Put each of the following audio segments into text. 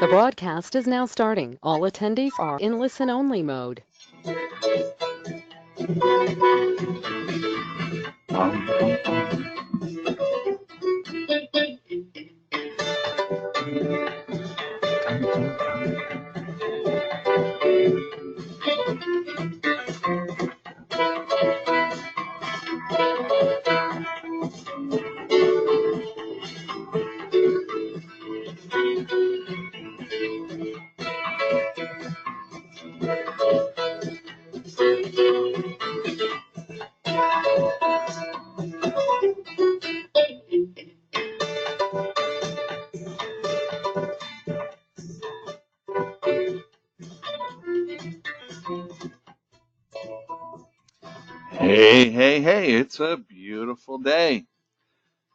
The broadcast is now starting. All attendees are in listen-only mode. Hey, it's a beautiful day.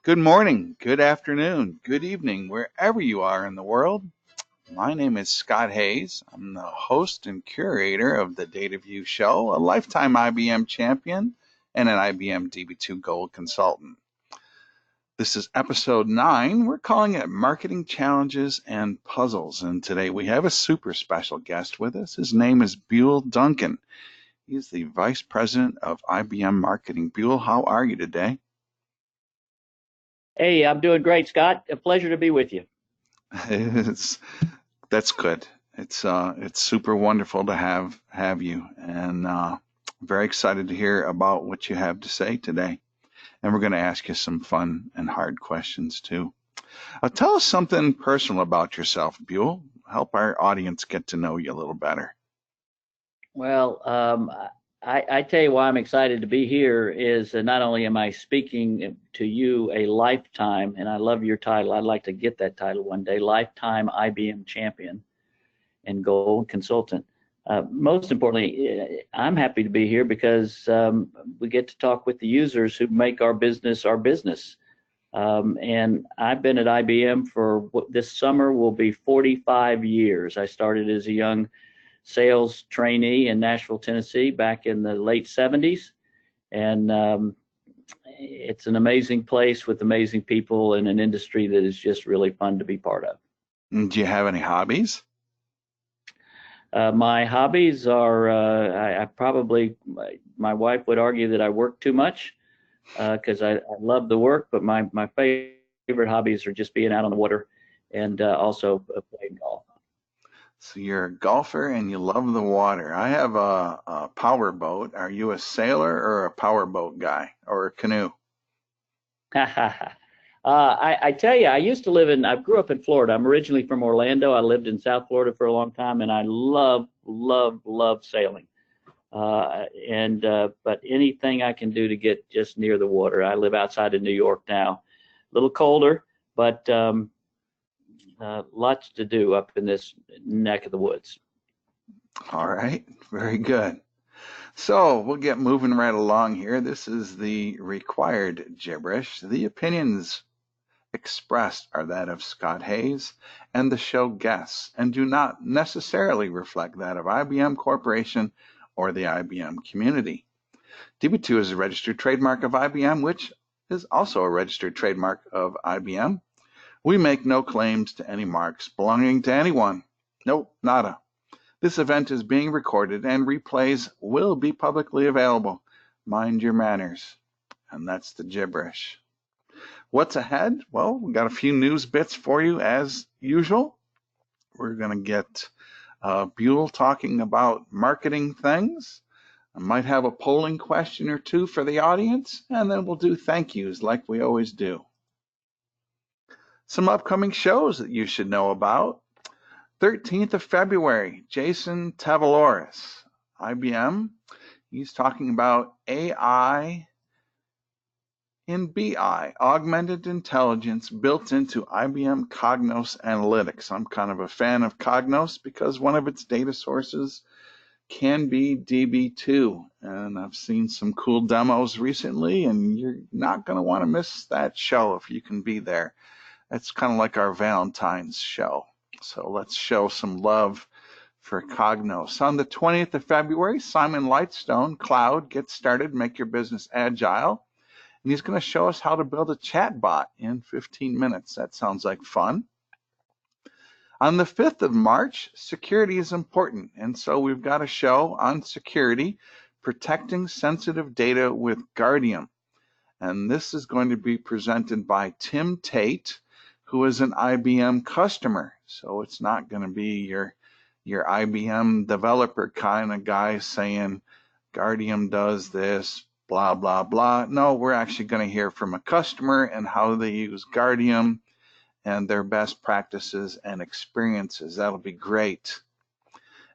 Good morning, good afternoon, good evening, wherever you are in the world. My name is Scott Hayes. I'm the host and curator of the DataView show, a lifetime IBM champion and an IBM Db2 Gold consultant. This is episode 9. We're calling it Marketing Challenges and Puzzles. And today we have a super special guest with us. His name is Buell Duncan. He's the Vice President of IBM Marketing. Buell, how are you today? Hey, I'm doing great, Scott. A pleasure to be with you. That's good. It's super wonderful to have you, and very excited to hear about what you have to say today. And we're going to ask you some fun and hard questions too. Tell us something personal about yourself, Buell. Help our audience get to know you a little better. Well, I tell you why I'm excited to be here is not only am I speaking to you a lifetime, and I love your title. I'd like to get that title one day, lifetime IBM champion and gold consultant. Most importantly, I'm happy to be here because we get to talk with the users who make our business our business. And I've been at IBM for this summer will be 45 years. I started as a young sales trainee in Nashville, Tennessee back in the late 70s. And it's an amazing place with amazing people in an industry that is just really fun to be part of. Do you have any hobbies? My hobbies are, I probably, my wife would argue that I work too much because I love the work, but my favorite hobbies are just being out on the water and also playing golf. So you're a golfer and you love the water. I have a power boat. Are you a sailor or a power boat guy or a canoe? I tell you, I grew up in Florida. I'm originally from Orlando. I lived in South Florida for a long time, and I love sailing. But anything I can do to get just near the water. I live outside of New York now, a little colder, but lots to do up in this neck of the woods. All right, very good. So we'll get moving right along here. This is the required gibberish. The opinions expressed are that of Scott Hayes and the show guests and do not necessarily reflect that of IBM Corporation or the IBM community. Db2 is a registered trademark of IBM, which is also a registered trademark of IBM. We make no claims to any marks belonging to anyone. Nope, nada. This event is being recorded and replays will be publicly available. Mind your manners. And that's the gibberish. What's ahead? Well, we got a few news bits for you as usual. We're going to get Buell talking about marketing things. I might have a polling question or two for the audience, and then we'll do thank yous like we always do. Some upcoming shows that you should know about. 13th of February, Jason Tavaloris, IBM. He's talking about AI in BI, augmented intelligence built into IBM Cognos Analytics. I'm kind of a fan of Cognos because one of its data sources can be DB2. And I've seen some cool demos recently, and you're not going to want to miss that show if you can be there. It's kind of like our Valentine's show. So let's show some love for Cognos. On the 20th of February, Simon Lightstone, Cloud, Get Started, Make Your Business Agile. And he's going to show us how to build a chat bot in 15 minutes. That sounds like fun. On the 5th of March, security is important, and so we've got a show on security, protecting sensitive data with Guardium. And this is going to be presented by Tim Tate, who is an IBM customer. So it's not going to be your IBM developer kind of guy saying Guardium does this, blah, blah, blah. No, we're actually going to hear from a customer and how they use Guardium and their best practices and experiences. That'll be great.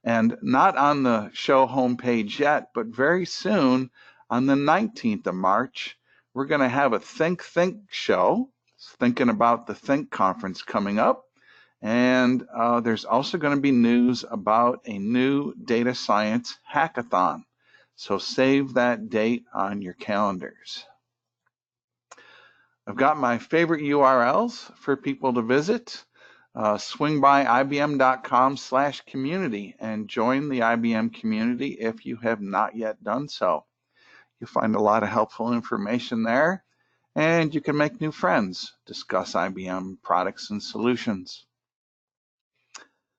And not on the show homepage yet, but very soon on the 19th of March, we're going to have a Think show, thinking about the Think Conference coming up. And there's also going to be news about a new data science hackathon. So save that date on your calendars. I've got my favorite URLs for people to visit. Swing by ibm.com/community and join the IBM community if you have not yet done so. You'll find a lot of helpful information there, and you can make new friends, discuss IBM products and solutions.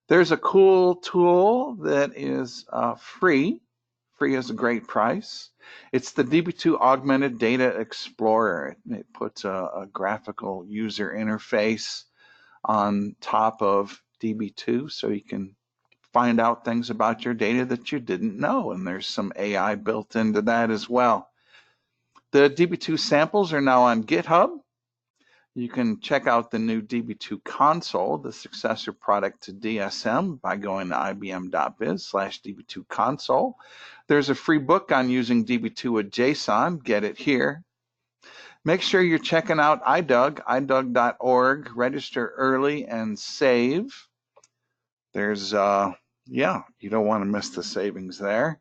There's a cool tool that is free. Free is a great price. It's the Db2 Augmented Data Explorer. It puts a graphical user interface on top of Db2 so you can find out things about your data that you didn't know, and there's some AI built into that as well. The Db2 samples are now on GitHub. You can check out the new Db2 console, the successor product to DSM, by going to ibm.biz/Db2 console. There's a free book on using Db2 with JSON. Get it here. Make sure you're checking out idug.org, register early and save. There's, you don't want to miss the savings there.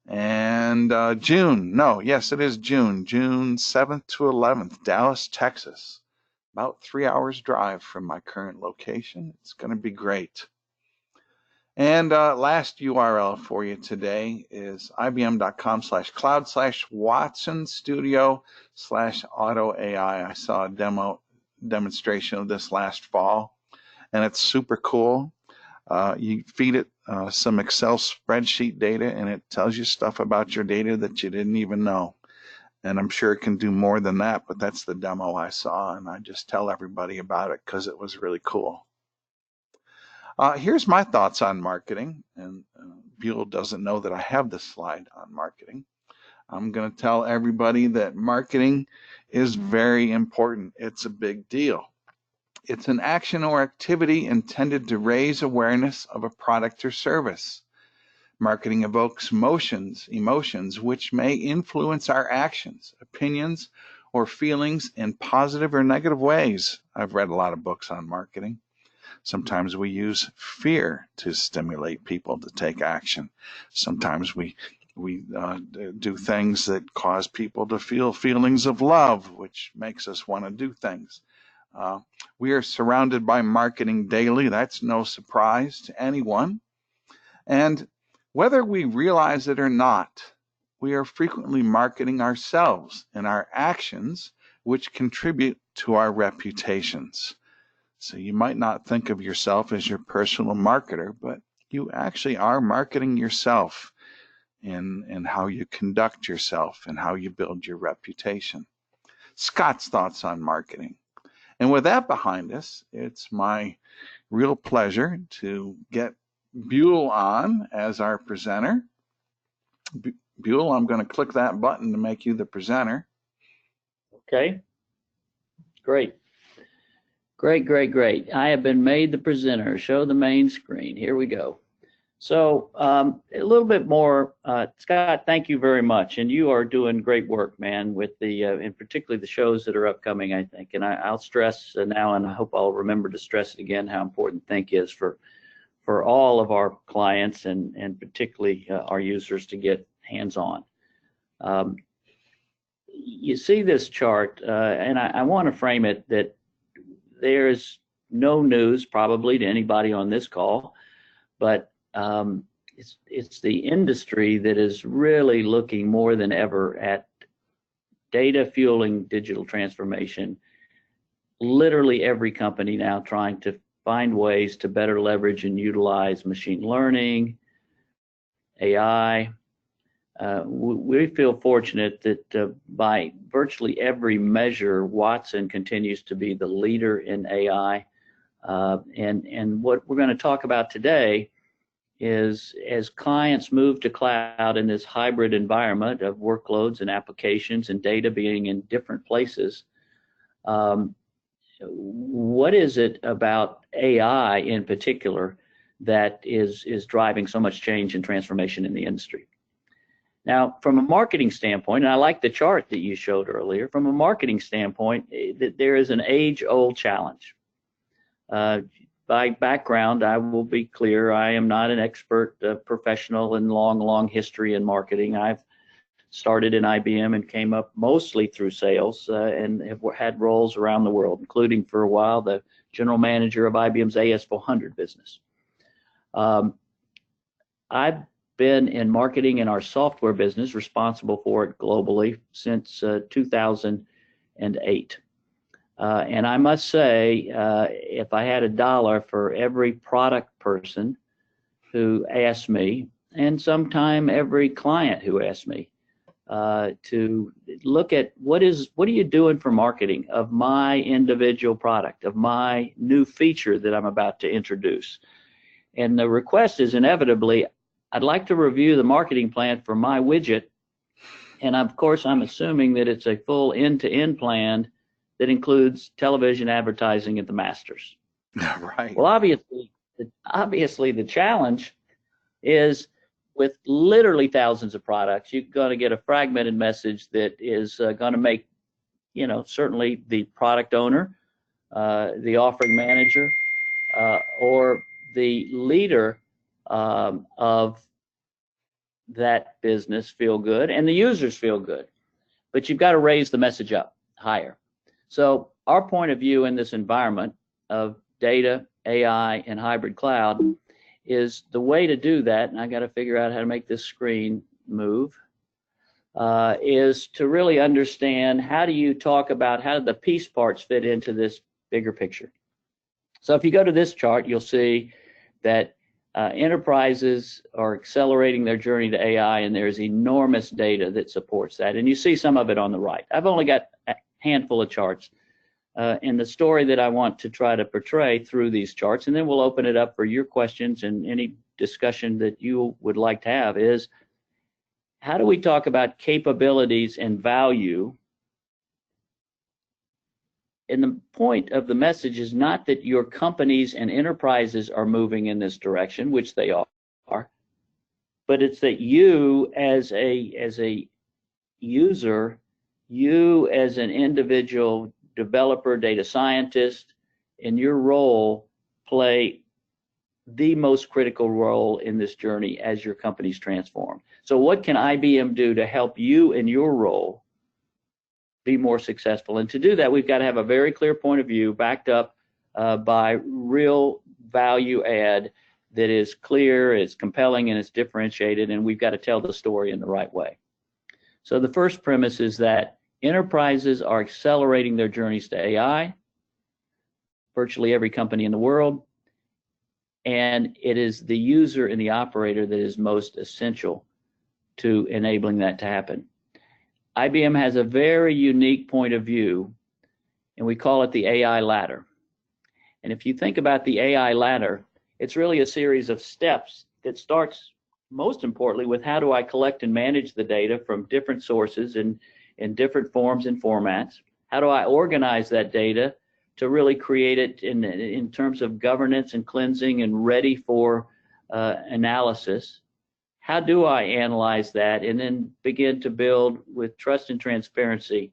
And June 7th to 11th, Dallas, Texas. About 3 hours drive from my current location. It's going to be great. And last URL for you today is ibm.com/Watson/Studio/Auto AI. I saw a demonstration of this last fall, and it's super cool. You feed it some Excel spreadsheet data, and it tells you stuff about your data that you didn't even know. And I'm sure it can do more than that, but that's the demo I saw, and I just tell everybody about it because it was really cool. Here's my thoughts on marketing, and Buell doesn't know that I have this slide on marketing. I'm going to tell everybody that marketing is very important. It's a big deal. It's an action or activity intended to raise awareness of a product or service. Marketing evokes emotions which may influence our actions, opinions, or feelings in positive or negative ways. I've read a lot of books on marketing. Sometimes we use fear to stimulate people to take action. Sometimes we do things that cause people to feel feelings of love, which makes us want to do things. We are surrounded by marketing daily. That's no surprise to anyone. And whether we realize it or not, we are frequently marketing ourselves and our actions, which contribute to our reputations. So you might not think of yourself as your personal marketer, but you actually are marketing yourself in how you conduct yourself and how you build your reputation. Scott's thoughts on marketing. And with that behind us, it's my real pleasure to get Buell on as our presenter. Buell, I'm going to click that button to make you the presenter. Okay. Great. Great. I have been made the presenter. Show the main screen. Here we go. So a little bit more, Scott, thank you very much. And you are doing great work, man, with the, and particularly the shows that are upcoming, I think. And I'll stress now, and I hope I'll remember to stress it again, how important Think is for all of our clients and particularly our users to get hands-on. You see this chart, and I want to frame it that there's no news probably to anybody on this call, but it's the industry that is really looking more than ever at data fueling digital transformation. Literally every company now trying to find ways to better leverage and utilize machine learning, AI. We feel fortunate that by virtually every measure, Watson continues to be the leader in AI. And what we're going to talk about today is, as clients move to cloud in this hybrid environment of workloads and applications and data being in different places, what is it about AI in particular that is driving so much change and transformation in the industry? Now, from a marketing standpoint, and I like the chart that you showed earlier, from a marketing standpoint, there is an age-old challenge. By background, I will be clear, I am not an expert professional in long history in marketing. I've started in IBM and came up mostly through sales and have had roles around the world, including for a while the general manager of IBM's AS400 business. I've been in marketing in our software business, responsible for it globally since 2008. And I must say, if I had $1 for every product person who asked me, and sometime every client who asked me, to look at what are you doing for marketing of my individual product, of my new feature that I'm about to introduce. And the request is inevitably, I'd like to review the marketing plan for my widget. And of course, I'm assuming that it's a full end-to-end plan that includes television advertising at the masters. Right. Well, obviously the challenge is, with literally thousands of products, you're going to get a fragmented message that is going to make, certainly the product owner, the offering manager, or the leader of that business feel good, and the users feel good. But you've got to raise the message up higher. So our point of view in this environment of data, AI, and hybrid cloud is the way to do that, and I got to figure out how to make this screen move, is to really understand how do you talk about how the piece parts fit into this bigger picture. So if you go to this chart, you'll see that enterprises are accelerating their journey to AI, and there's enormous data that supports that. And you see some of it on the right. I've only got a handful of charts. And the story that I want to try to portray through these charts, and then we'll open it up for your questions and any discussion that you would like to have, is how do we talk about capabilities and value? And the point of the message is not that your companies and enterprises are moving in this direction, which they are, but it's that you as a user, you as an individual developer, data scientist, in your role play the most critical role in this journey as your companies transform. So what can IBM do to help you in your role be more successful? And to do that, we've got to have a very clear point of view backed up by real value add that is clear, is compelling, and is differentiated, and we've got to tell the story in the right way. So the first premise is that enterprises are accelerating their journeys to AI, virtually every company in the world, and it is the user and the operator that is most essential to enabling that to happen. IBM has a very unique point of view, and we call it the AI ladder. And if you think about the AI ladder, it's really a series of steps that starts, most importantly, with how do I collect and manage the data from different sources and in different forms and formats? How do I organize that data to really create it in terms of governance and cleansing and ready for analysis? How do I analyze that and then begin to build with trust and transparency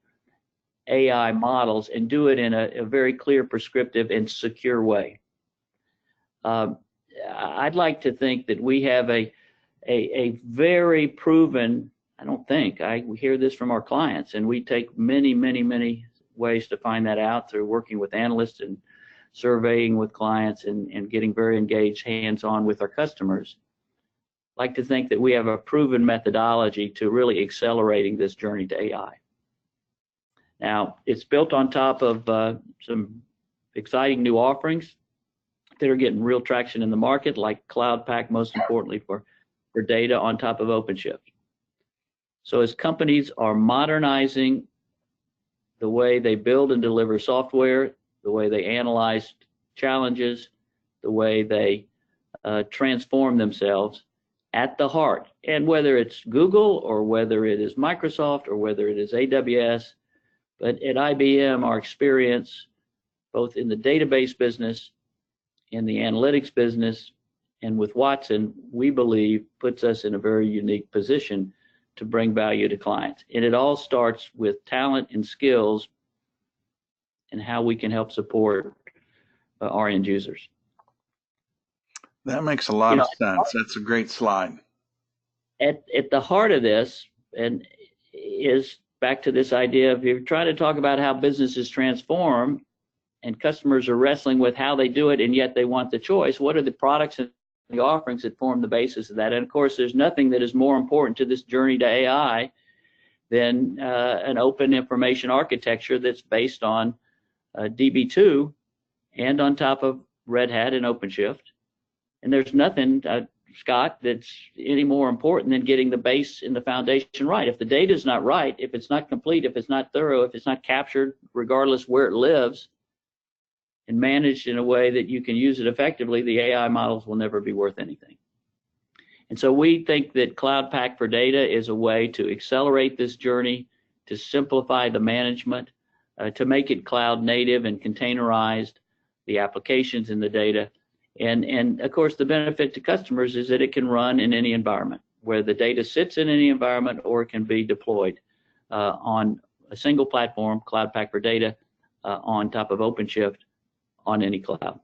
AI models and do it in a very clear, prescriptive, and secure way? I'd like to think that we have a very proven, we hear this from our clients, and we take many ways to find that out through working with analysts and surveying with clients and getting very engaged hands-on with our customers. I like to think that we have a proven methodology to really accelerating this journey to AI. Now, it's built on top of some exciting new offerings. that are getting real traction in the market, like Cloud Pak, most importantly for data on top of OpenShift. So as companies are modernizing the way they build and deliver software, the way they analyze challenges, the way they transform themselves, at the heart, and whether it's Google or whether it is Microsoft or whether it is AWS, but at IBM, our experience, both in the database business, in the analytics business, and with Watson, we believe puts us in a very unique position to bring value to clients. And it all starts with talent and skills and how we can help support our end users. That makes a lot of sense. That's a great slide. At the heart of this, and is back to this idea of, you're trying to talk about how businesses transform and customers are wrestling with how they do it, and yet they want the choice. What are the products and the offerings that form the basis of that? And of course, there's nothing that is more important to this journey to AI than an open information architecture that's based on Db2 and on top of Red Hat and OpenShift. And there's nothing, Scott, that's any more important than getting the base and the foundation right. If the data is not right, if it's not complete, if it's not thorough, if it's not captured, regardless where it lives, and managed in a way that you can use it effectively, the AI models will never be worth anything. And so we think that Cloud Pak for Data is a way to accelerate this journey, to simplify the management, to make it cloud native and containerized, the applications and the data. And of course, the benefit to customers is that it can run in any environment, where the data sits in any environment or it can be deployed on a single platform, Cloud Pak for Data, on top of OpenShift on any cloud.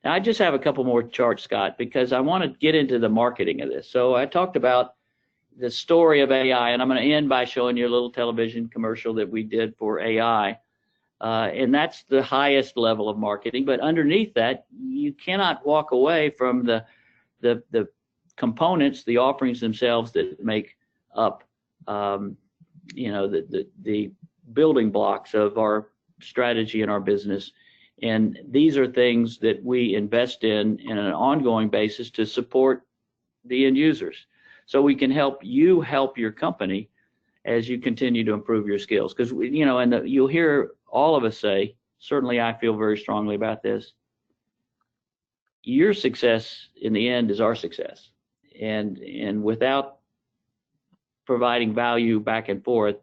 Now, I just have a couple more charts, Scott, because I want to get into the marketing of this. So I talked about the story of AI, and I'm going to end by showing you a little television commercial that we did for AI. And that's the highest level of marketing. But underneath that, you cannot walk away from the components, the offerings themselves that make up, the building blocks of our strategy and our business. And these are things that we invest in an ongoing basis to support the end users. So we can help you help your company as you continue to improve your skills. Because, you'll hear all of us say, certainly I feel very strongly about this, your success in the end is our success. And without providing value back and forth,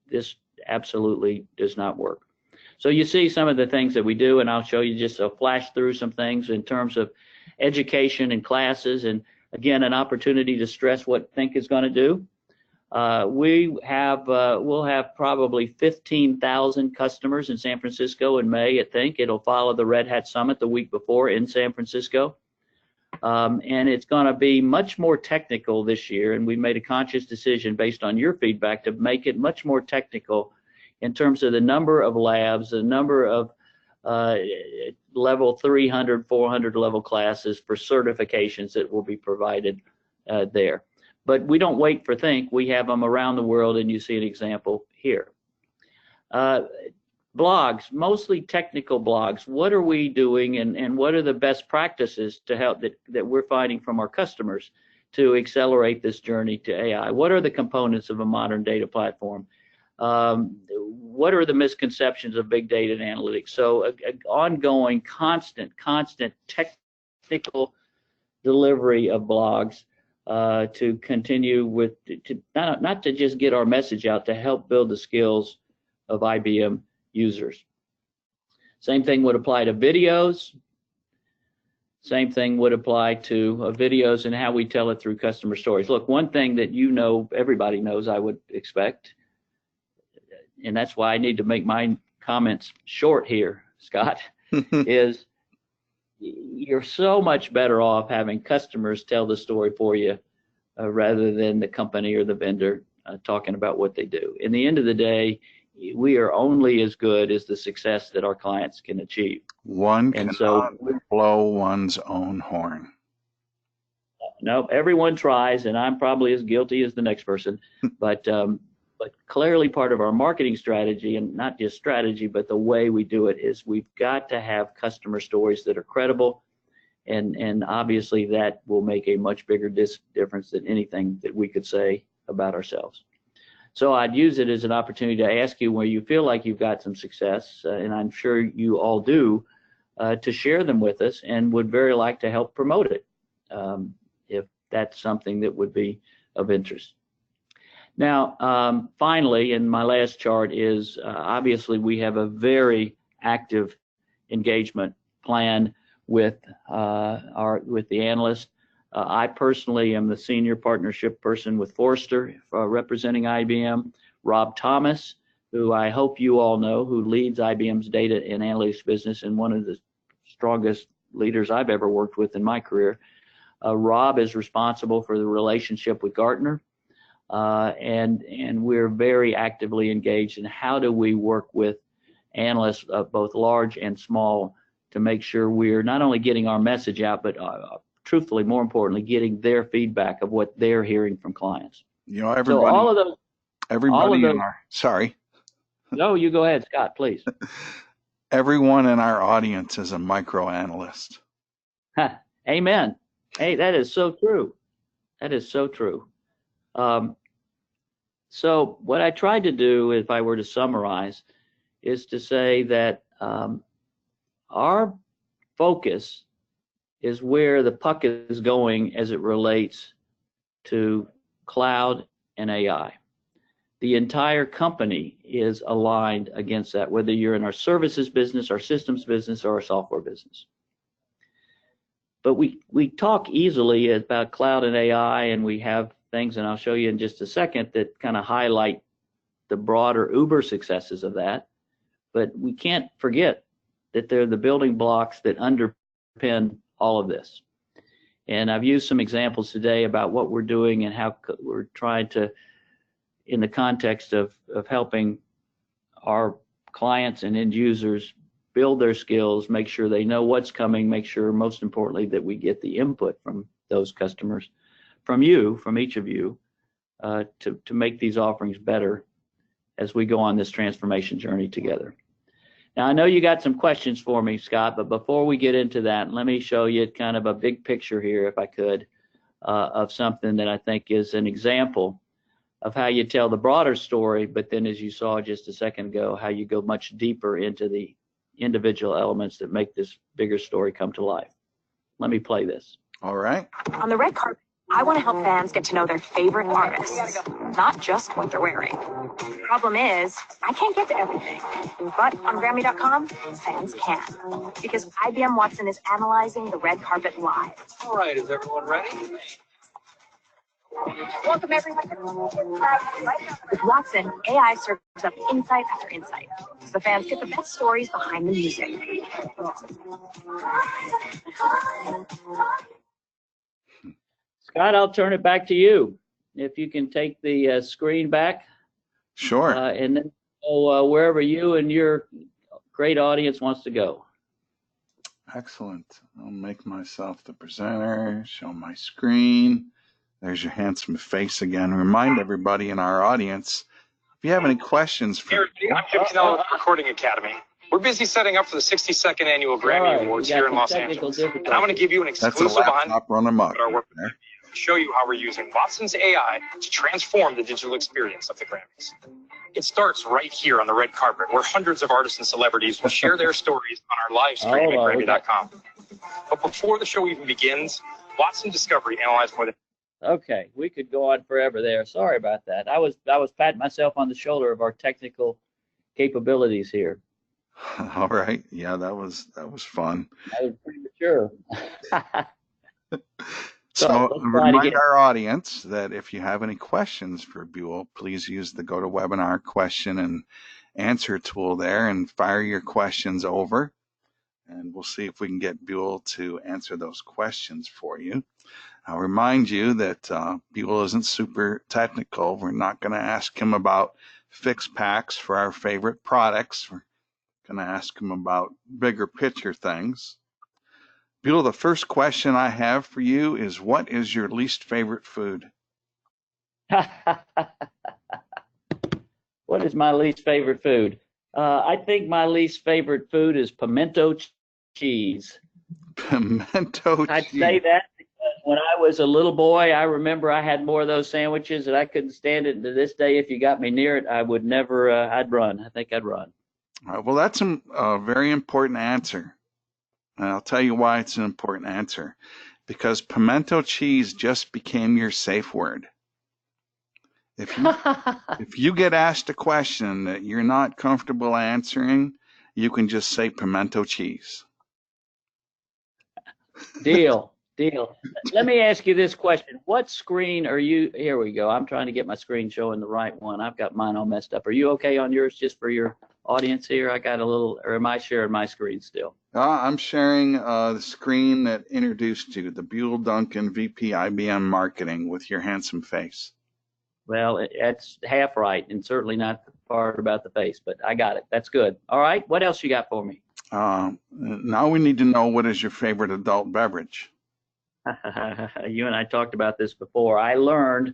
this absolutely does not work. So you see some of the things that we do, and I'll show you just a flash through some things in terms of education and classes, and again, an opportunity to stress what Think is going to do. We'll have probably 15,000 customers in San Francisco in May at Think. It'll follow the Red Hat Summit the week before in San Francisco. And it's going to be much more technical this year, and we made a conscious decision based on your feedback to make it much more technical in terms of the number of labs, the number of level 300, 400 level classes for certifications that will be provided there. But we don't wait for Think. We have them around the world, and you see an example here. Blogs, mostly technical blogs. What are we doing, and what are the best practices to help that we're finding from our customers to accelerate this journey to AI? What are the components of a modern data platform? What are the misconceptions of big data and analytics? So an ongoing, constant technical delivery of blogs to continue with, not to just get our message out, to help build the skills of IBM users. Same thing would apply to videos. Same thing would apply to videos and how we tell it through customer stories. Look, one thing that everybody knows, I would expect, and that's why I need to make my comments short here, Scott, is you're so much better off having customers tell the story for you rather than the company or the vendor talking about what they do. In the end of the day, we are only as good as the success that our clients can achieve. One cannot blow one's own horn. No, everyone tries, and I'm probably as guilty as the next person, but But clearly part of our marketing strategy, and not just strategy, but the way we do it, is we've got to have customer stories that are credible. And obviously that will make a much bigger difference than anything that we could say about ourselves. So I'd use it as an opportunity to ask you where you feel like you've got some success, and I'm sure you all do, to share them with us, and would very like to help promote it if that's something that would be of interest. Now, finally, and my last chart is obviously we have a very active engagement plan with the analyst. I personally am the senior partnership person with Forrester, representing IBM. Rob Thomas, who I hope you all know, who leads IBM's data and analytics business, and one of the strongest leaders I've ever worked with in my career. Rob is responsible for the relationship with Gartner. And we're very actively engaged in how do we work with analysts, both large and small, to make sure we're not only getting our message out, but truthfully, more importantly, getting their feedback of what they're hearing from clients. You know, everybody. So all of those. Everybody in our. Sorry. No, you go ahead, Scott, please. Everyone in our audience is a micro analyst. Amen. Hey, that is so true. That is so true. So what I tried to do, if I were to summarize, is to say that our focus is where the puck is going as it relates to cloud and AI. The entire company is aligned against that, whether you're in our services business, our systems business, or our software business. But we talk easily about cloud and AI, and we have things, and I'll show you in just a second, that kind of highlight the broader Uber successes of that. But we can't forget that they're the building blocks that underpin all of this. And I've used some examples today about what we're doing and how we're trying to, in the context of helping our clients and end users build their skills, make sure they know what's coming, make sure, most importantly, that we get the input from those customers, from you, from each of you, to make these offerings better as we go on this transformation journey together. Now, I know you got some questions for me, Scott, but before we get into that, let me show you kind of a big picture here, if I could, of something that I think is an example of how you tell the broader story, but then, as you saw just a second ago, how you go much deeper into the individual elements that make this bigger story come to life. Let me play this. All right. On the red carpet, I want to help fans get to know their favorite artists, not just what they're wearing. Problem is, I can't get to everything. But on Grammy.com, fans can. Because IBM Watson is analyzing the red carpet live. All right, is everyone ready? Welcome, everyone. With Watson, AI serves up insight after insight, so the fans get the best stories behind the music. Scott, I'll turn it back to you. If you can take the screen back. Sure. And then go wherever you and your great audience wants to go. Excellent. I'll make myself the presenter, show my screen. There's your handsome face again. Remind everybody in our audience, if you have any questions for Hey, I'm Jim Cannell with the Recording Academy. We're busy setting up for the 62nd Annual Grammy Awards here in Los Angeles. And I'm going to give you an that's a exclusive behind laptop running amok. our work there. Show you how we're using Watson's AI to transform the digital experience of the Grammys. It starts right here on the red carpet, where hundreds of artists and celebrities will share their stories on our live stream at Grammy.com. But before the show even begins, Watson Discovery analyzed more than. Okay, we could go on forever there. Sorry about that. I was patting myself on the shoulder of our technical capabilities here. All right. Yeah, that was fun. I was pretty mature. So let's try it remind again. our audience that if you have any questions for Buell, please use the GoToWebinar question and answer tool there and fire your questions over. And we'll see if we can get Buell to answer those questions for you. I'll remind you that Buell isn't super technical. We're not going to ask him about fix packs for our favorite products. We're going to ask him about bigger picture things. Buell, the first question I have for you is, what is your least favorite food? What is my least favorite food? I think my least favorite food is pimento cheese. Pimento I'd cheese. say that because when I was a little boy, I remember I had more of those sandwiches and I couldn't stand it. And to this day, if you got me near it, I would never, I'd run. I think I'd run. Well, that's a very important answer. And I'll tell you why it's an important answer. Because pimento cheese just became your safe word. If you get asked a question that you're not comfortable answering, you can just say pimento cheese. Deal. Let me ask you this question. What screen are you? Here we go. I'm trying to get my screen showing the right one. I've got mine all messed up. Are you okay on yours just for your audience here? I got a little, or am I sharing my screen still? I'm sharing the screen that introduced you, the Buell Duncan, VP IBM Marketing, with your handsome face. Well, that's half right, and certainly not the part about the face, but I got it. That's good. All right. What else you got for me? Now we need to know, what is your favorite adult beverage? You and I talked about this before. I learned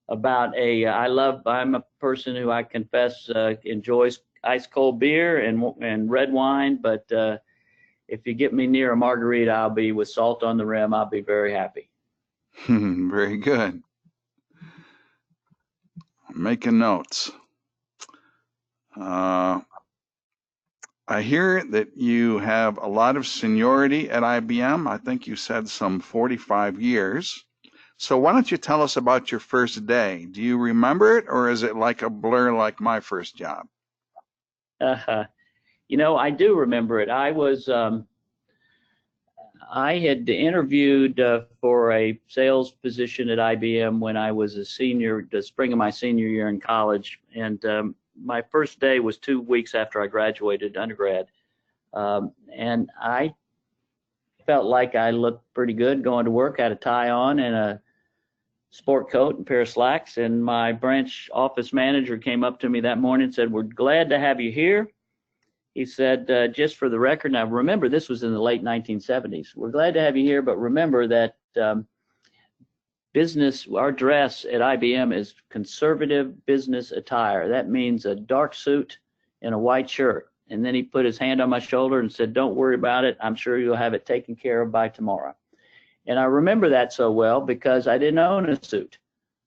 about I'm a person who I confess enjoys ice cold beer and red wine, but if you get me near a margarita, I'll be with salt on the rim. I'll be very happy. Very good. I'm making notes. I hear that you have a lot of seniority at IBM. I think you said some 45 years. So why don't you tell us about your first day? Do you remember it, or is it like a blur like my first job? You know, I do remember it. I had interviewed for a sales position at IBM when I was a senior, the spring of my senior year in college, and my first day was 2 weeks after I graduated undergrad, and I felt like I looked pretty good going to work. I had a tie on and a sport coat and a pair of slacks, and my branch office manager came up to me that morning and said, "We're glad to have you here." He said, just for the record, now remember this was in the late 1970s, "We're glad to have you here, but remember that our dress at IBM is conservative business attire. That means a dark suit and a white shirt." And then he put his hand on my shoulder and said, "Don't worry about it. I'm sure you'll have it taken care of by tomorrow." And I remember that so well because I didn't own a suit.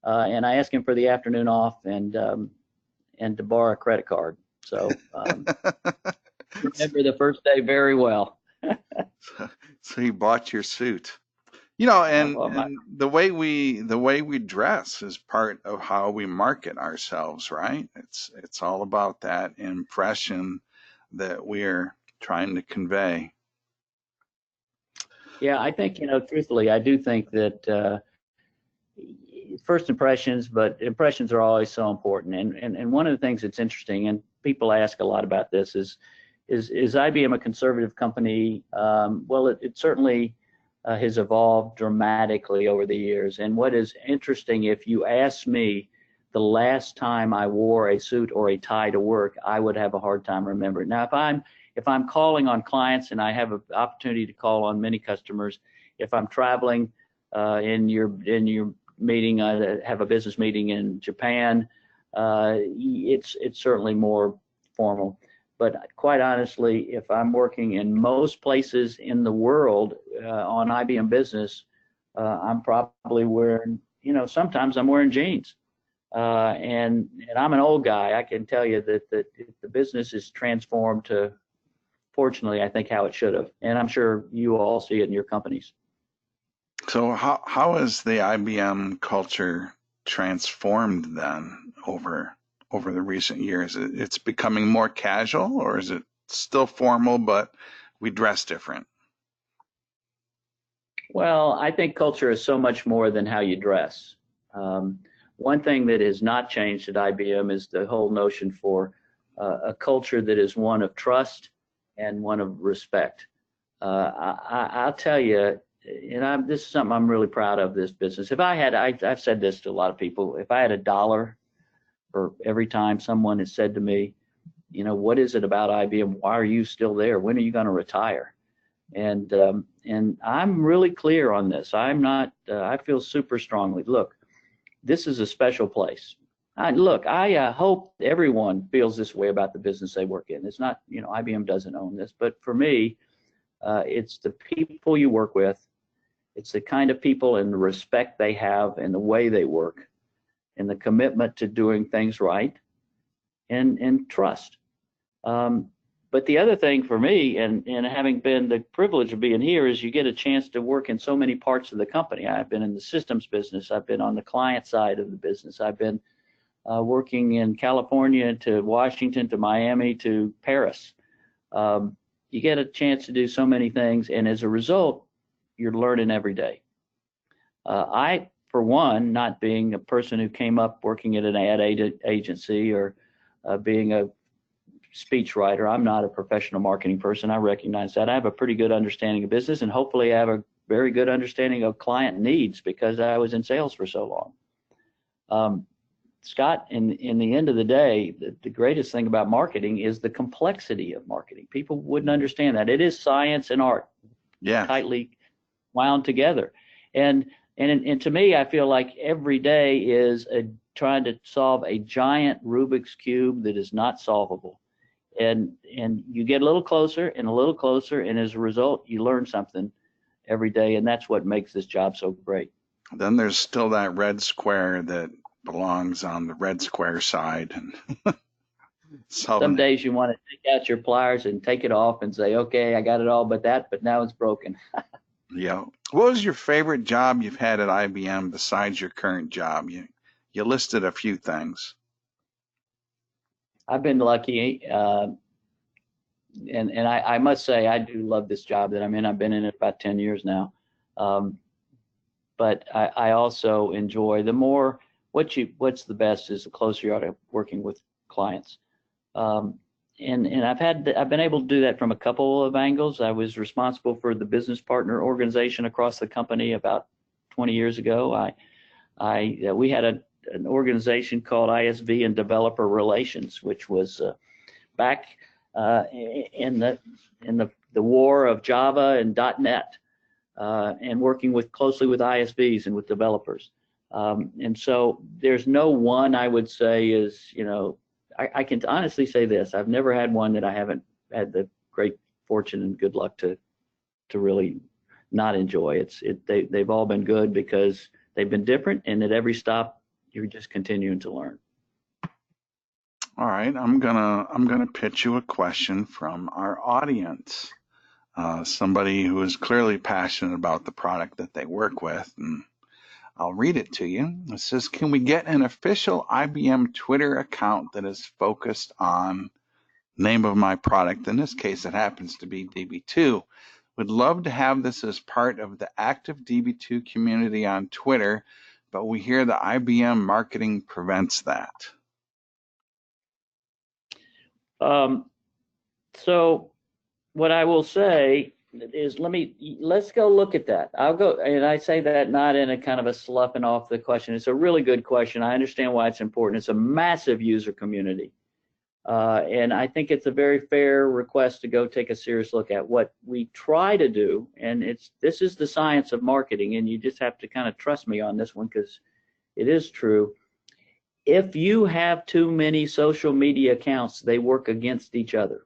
And I asked him for the afternoon off and to borrow a credit card. So remember the first day very well. So you bought your suit. You know, and the way we dress is part of how we market ourselves, right? It's all about that impression that we're trying to convey. Yeah, I think, truthfully, I do think that first impressions, but impressions are always so important. And one of the things that's interesting, and people ask a lot about this, is IBM a conservative company? Well, it certainly has evolved dramatically over the years. And what is interesting, if you ask me the last time I wore a suit or a tie to work, I would have a hard time remembering. Now, if I'm calling on clients, and I have an opportunity to call on many customers, if I'm traveling in your meeting, I have a business meeting in Japan, it's certainly more formal. But quite honestly, if I'm working in most places in the world on IBM Business, I'm probably wearing, sometimes I'm wearing jeans. And I'm an old guy. I can tell you that the business is transformed to, fortunately, I think, how it should have. And I'm sure you all see it in your companies. So how has the IBM culture transformed then over the recent years? It's becoming more casual, or is it still formal, but we dress different? Well, I think culture is so much more than how you dress. One thing that has not changed at IBM is the whole notion for a culture that is one of trust and one of respect. I'll tell you, and this is something I'm really proud of, this business. If I had, I've said this to a lot of people, if I had $1 for every time someone has said to me, what is it about IBM? Why are you still there? When are you going to retire? And I'm really clear on this. I'm not, I feel super strongly. Look, this is a special place. Look, I hope everyone feels this way about the business they work in. It's not, IBM doesn't own this, but for me, it's the people you work with. It's the kind of people and the respect they have and the way they work and the commitment to doing things right and trust. But the other thing for me, and having been the privilege of being here, is you get a chance to work in so many parts of the company. I've been in the systems business. I've been on the client side of the business. I've been working in California to Washington to Miami to Paris. You get a chance to do so many things, and as a result, you're learning every day. I, for one, not being a person who came up working at an ad agency or being a speech writer, I'm not a professional marketing person. I recognize that. I have a pretty good understanding of business, and hopefully I have a very good understanding of client needs because I was in sales for so long. Scott, in the end of the day, the greatest thing about marketing is the complexity of marketing. People wouldn't understand that. It is science and art, tightly wound together. And to me, I feel like every day is trying to solve a giant Rubik's Cube that is not solvable. And you get a little closer and a little closer, and as a result, you learn something every day, and that's what makes this job so great. Then there's still that red square that belongs on the red square side. Some days you want to take out your pliers and take it off and say, okay, I got it all but now it's broken. Yeah. What was your favorite job you've had at IBM besides your current job? You listed a few things. I've been lucky, and I must say I do love this job that I'm in. I've been in it about 10 years now. But I also enjoy the more, what's the best is the closer you are to working with clients. And I've been able to do that from a couple of angles. I was responsible for the business partner organization across the company about 20 years ago. We had an organization called ISV and Developer Relations, which was back in the war of Java and .NET, and working closely with ISVs and with developers. And so there's no one I would say is, I can honestly say this: I've never had one that I haven't had the great fortune and good luck to really not enjoy. They've all been good because they've been different, and at every stop you're just continuing to learn. All right, I'm gonna pitch you a question from our audience. Somebody who is clearly passionate about the product that they work with, and I'll read it to you. It says, can we get an official IBM Twitter account that is focused on name of my product? In this case, it happens to be Db2. Would love to have this as part of the active Db2 community on Twitter, but we hear the IBM marketing prevents that. So what I will say is let's go look at that. I'll go, and I say that not in a kind of a sloughing off the question. It's a really good question. I understand why it's important. It's a massive user community. And I think it's a very fair request to go take a serious look at what we try to do. And this is the science of marketing, and you just have to kind of trust me on this one because it is true. If you have too many social media accounts, they work against each other.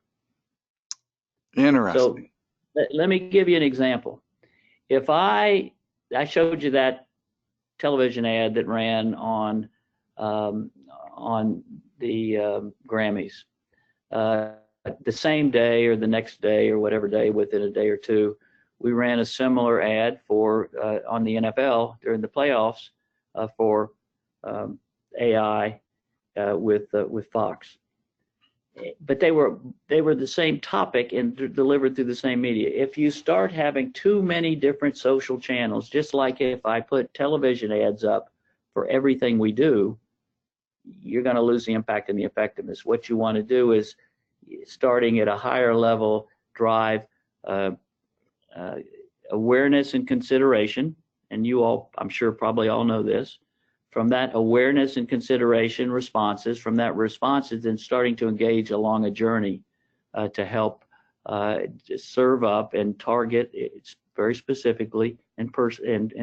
Interesting. So let me give you an example. If I showed you that television ad that ran on the Grammys, the same day or the next day or whatever day within a day or two, we ran a similar ad for on the NFL during the playoffs for AI with Fox. But they were the same topic and delivered through the same media. If you start having too many different social channels, just like if I put television ads up for everything we do, you're going to lose the impact and the effectiveness. What you want to do is, starting at a higher level, drive awareness and consideration. And you all, I'm sure, probably all know this. From that awareness and consideration, responses. From that responses, then starting to engage along a journey to help serve up and target very specifically and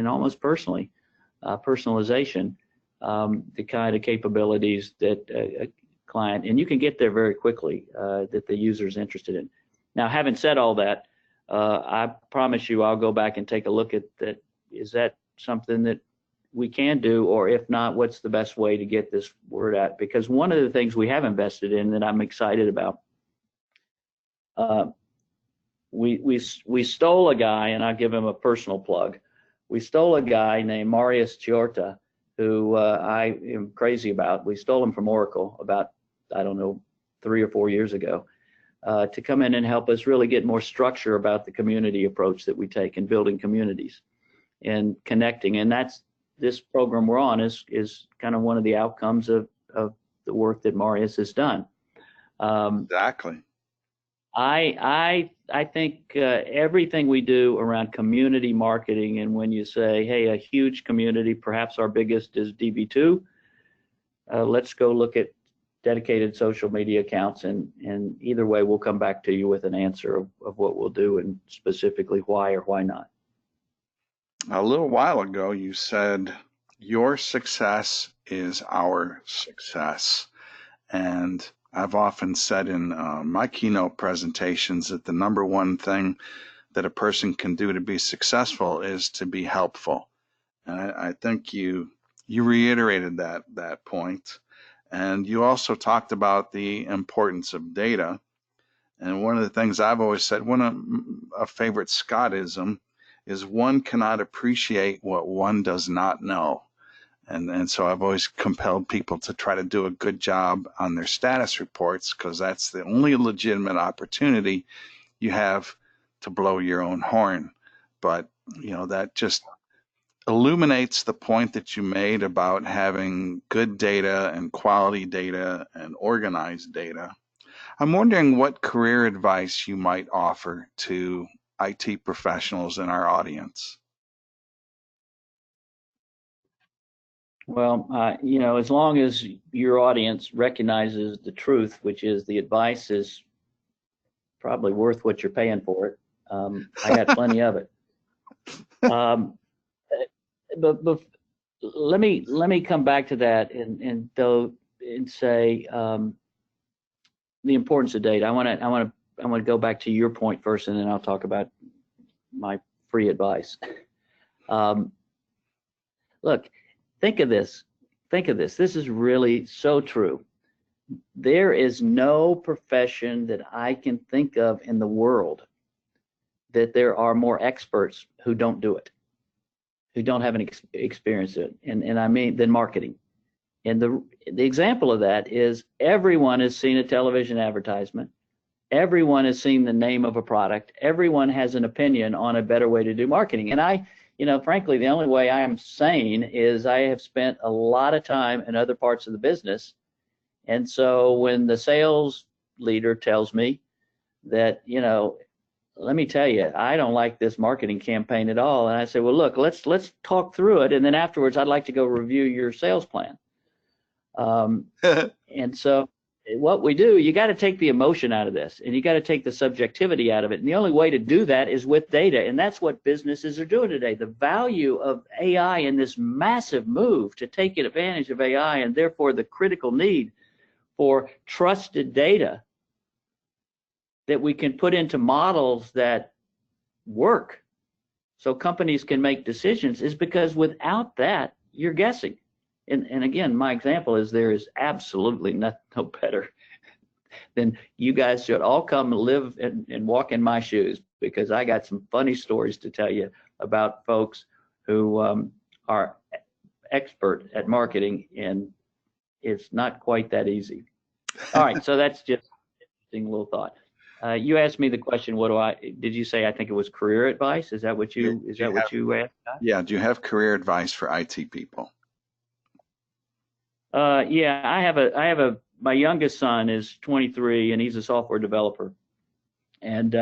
almost personally, personalization the kind of capabilities that a client, and you can get there very quickly, that the user is interested in. Now, having said all that, I promise you I'll go back and take a look at that. Is that something that we can do, or if not, what's the best way to get this word out? Because one of the things we have invested in that I'm excited about, we stole a guy, and I'll give him a personal plug. We stole a guy named Marius Chiorta, who I am crazy about. We stole him from Oracle about, I don't know, 3 or 4 years ago, to come in and help us really get more structure about the community approach that we take in building communities and connecting. And that's, this program we're on is kind of one of the outcomes of the work that Marius has done. Exactly. I think everything we do around community marketing, and when you say, hey, a huge community, perhaps our biggest is Db2, let's go look at dedicated social media accounts, and either way we'll come back to you with an answer of what we'll do and specifically why or why not. A little while ago, you said, your success is our success. And I've often said in my keynote presentations that the number one thing that a person can do to be successful is to be helpful. And I think you reiterated that point. And you also talked about the importance of data. And one of the things I've always said, one of a favorite Scottism, is one cannot appreciate what one does not know. And so I've always compelled people to try to do a good job on their status reports, because that's the only legitimate opportunity you have to blow your own horn. But, you know, that just illuminates the point that you made about having good data and quality data and organized data. I'm wondering what career advice you might offer to IT professionals in our audience. Well, you know, as long as your audience recognizes the truth, which is the advice is probably worth what you're paying for it. I got plenty of it. But let me come back to that and say the importance of data. I want to go back to your point first, and then I'll talk about my free advice. Look, think of this. This is really so true. There is no profession that I can think of in the world that there are more experts who don't do it, who don't have an experience in it, and I mean than marketing. And the example of that is everyone has seen a television advertisement. Everyone has seen the name of a product. Everyone has an opinion on a better way to do marketing. And you know, frankly, the only way I am sane is I have spent a lot of time in other parts of the business. And so when the sales leader tells me that, you know, let me tell you, I don't like this marketing campaign at all. And I say, well, look, let's talk through it. And then afterwards, I'd like to go review your sales plan. And so what we do, you got to take the emotion out of this, and you got to take the subjectivity out of it. And the only way to do that is with data. And that's what businesses are doing today. The value of AI in this massive move to take advantage of AI, and therefore the critical need for trusted data that we can put into models that work so companies can make decisions, is because without that, you're guessing. And again, my example is there is absolutely no better than you guys should all come live and walk in my shoes, because I got some funny stories to tell you about folks who are expert at marketing, and it's not quite that easy. All right, so that's just an interesting little thought. You asked me the question, did you say I think it was career advice? Is that what you asked? Yeah, do you have career advice for IT people? Yeah, I have my youngest son is 23 and he's a software developer. And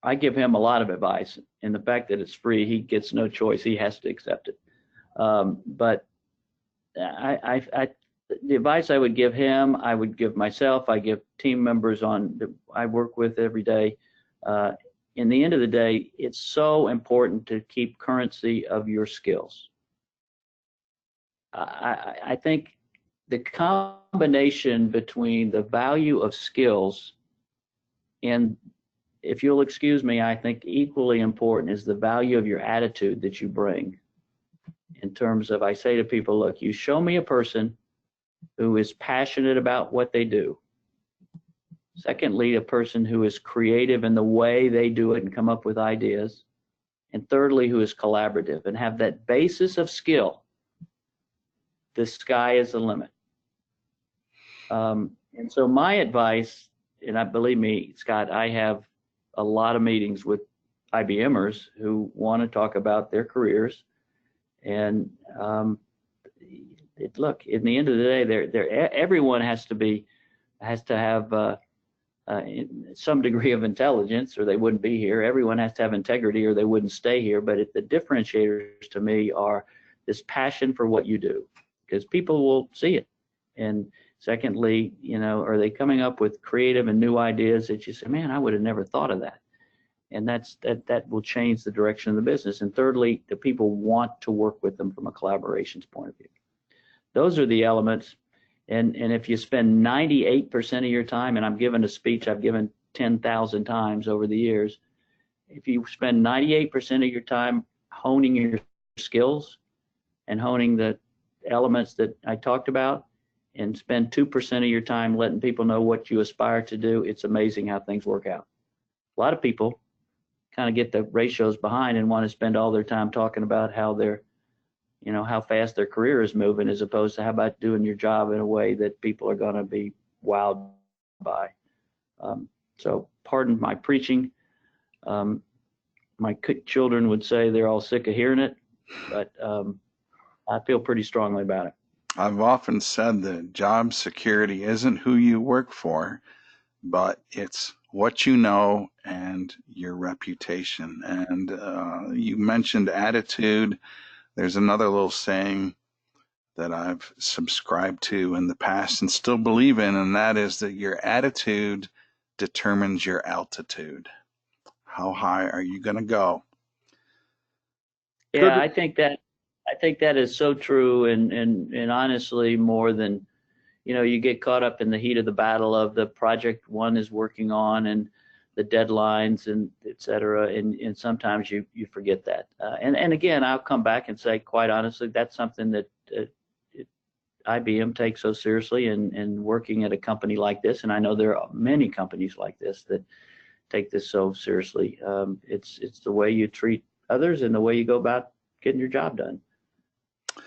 I give him a lot of advice, and the fact that it's free, he gets no choice. He has to accept it. But the advice I would give him, I would give myself, I give team members that I work with every day. In the end of the day, it's so important to keep currency of your skills. I think the combination between the value of skills and, if you'll excuse me, I think equally important is the value of your attitude that you bring. In terms of, I say to people, look, you show me a person who is passionate about what they do. Secondly, a person who is creative in the way they do it and come up with ideas. And thirdly, who is collaborative and have that basis of skill. The sky is the limit. And so my advice, and I believe me, Scott, I have a lot of meetings with IBMers who want to talk about their careers. And look, in the end of the day, everyone has to have some degree of intelligence, or they wouldn't be here. Everyone has to have integrity, or they wouldn't stay here. But the differentiators to me are this passion for what you do, because people will see it. And secondly, are they coming up with creative and new ideas that you say, man, I would have never thought of that. And that will change the direction of the business. And thirdly, the people want to work with them from a collaborations point of view. Those are the elements. And if you spend 98% of your time, and I'm giving a speech I've given 10,000 times over the years, if you spend 98% of your time honing your skills and honing the elements that I talked about, and spend 2% of your time letting people know what you aspire to do, it's amazing how things work out. A lot of people kind of get the ratios behind and want to spend all their time talking about how they're, how fast their career is moving, as opposed to how about doing your job in a way that people are going to be wowed by. So pardon my preaching. My children would say they're all sick of hearing it, but I feel pretty strongly about it. I've often said that job security isn't who you work for, but it's what you know and your reputation. And you mentioned attitude. There's another little saying that I've subscribed to in the past and still believe in, and that is that your attitude determines your altitude. How high are you going to go? Yeah, I think that is so true, and honestly, more than, you get caught up in the heat of the battle of the project one is working on and the deadlines and et cetera, and sometimes you forget that. And again, I'll come back and say, quite honestly, that's something that IBM takes so seriously, and working at a company like this, and I know there are many companies like this that take this so seriously. It's the way you treat others and the way you go about getting your job done.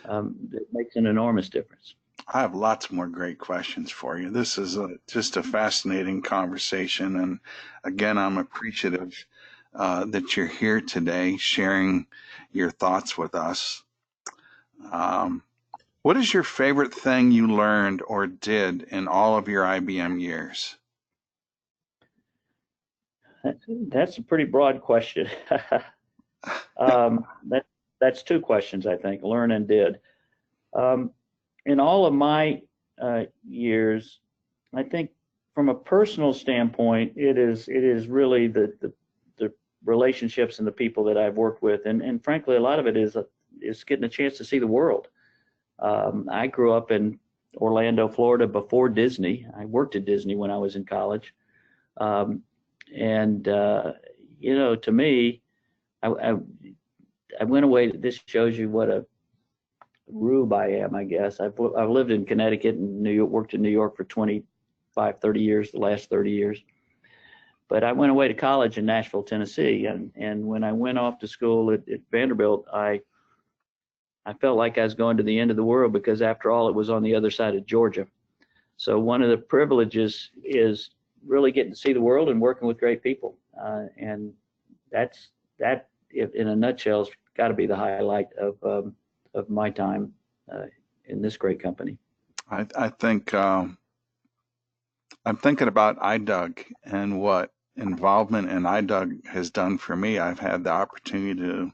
It makes an enormous difference. I have lots more great questions for you. This is just a fascinating conversation. And again, I'm appreciative that you're here today sharing your thoughts with us. What is your favorite thing you learned or did in all of your IBM years? That's a pretty broad question. That's two questions, I think, learn and did. In all of my years, I think from a personal standpoint, it is really the relationships and the people that I've worked with, and frankly, a lot of it is getting a chance to see the world. I grew up in Orlando, Florida before Disney. I worked at Disney when I was in college, and to me, I went away. This shows you what a rube I am, I guess. I've lived in Connecticut and New York, worked in New York for 25, 30 years, the last 30 years. But I went away to college in Nashville, Tennessee. And when I went off to school at Vanderbilt, I felt like I was going to the end of the world, because after all, it was on the other side of Georgia. So one of the privileges is really getting to see the world and working with great people. And that, in a nutshell, has got to be the highlight of my time in this great company. I think I'm thinking about IDUG and what involvement in IDUG has done for me. I've had the opportunity to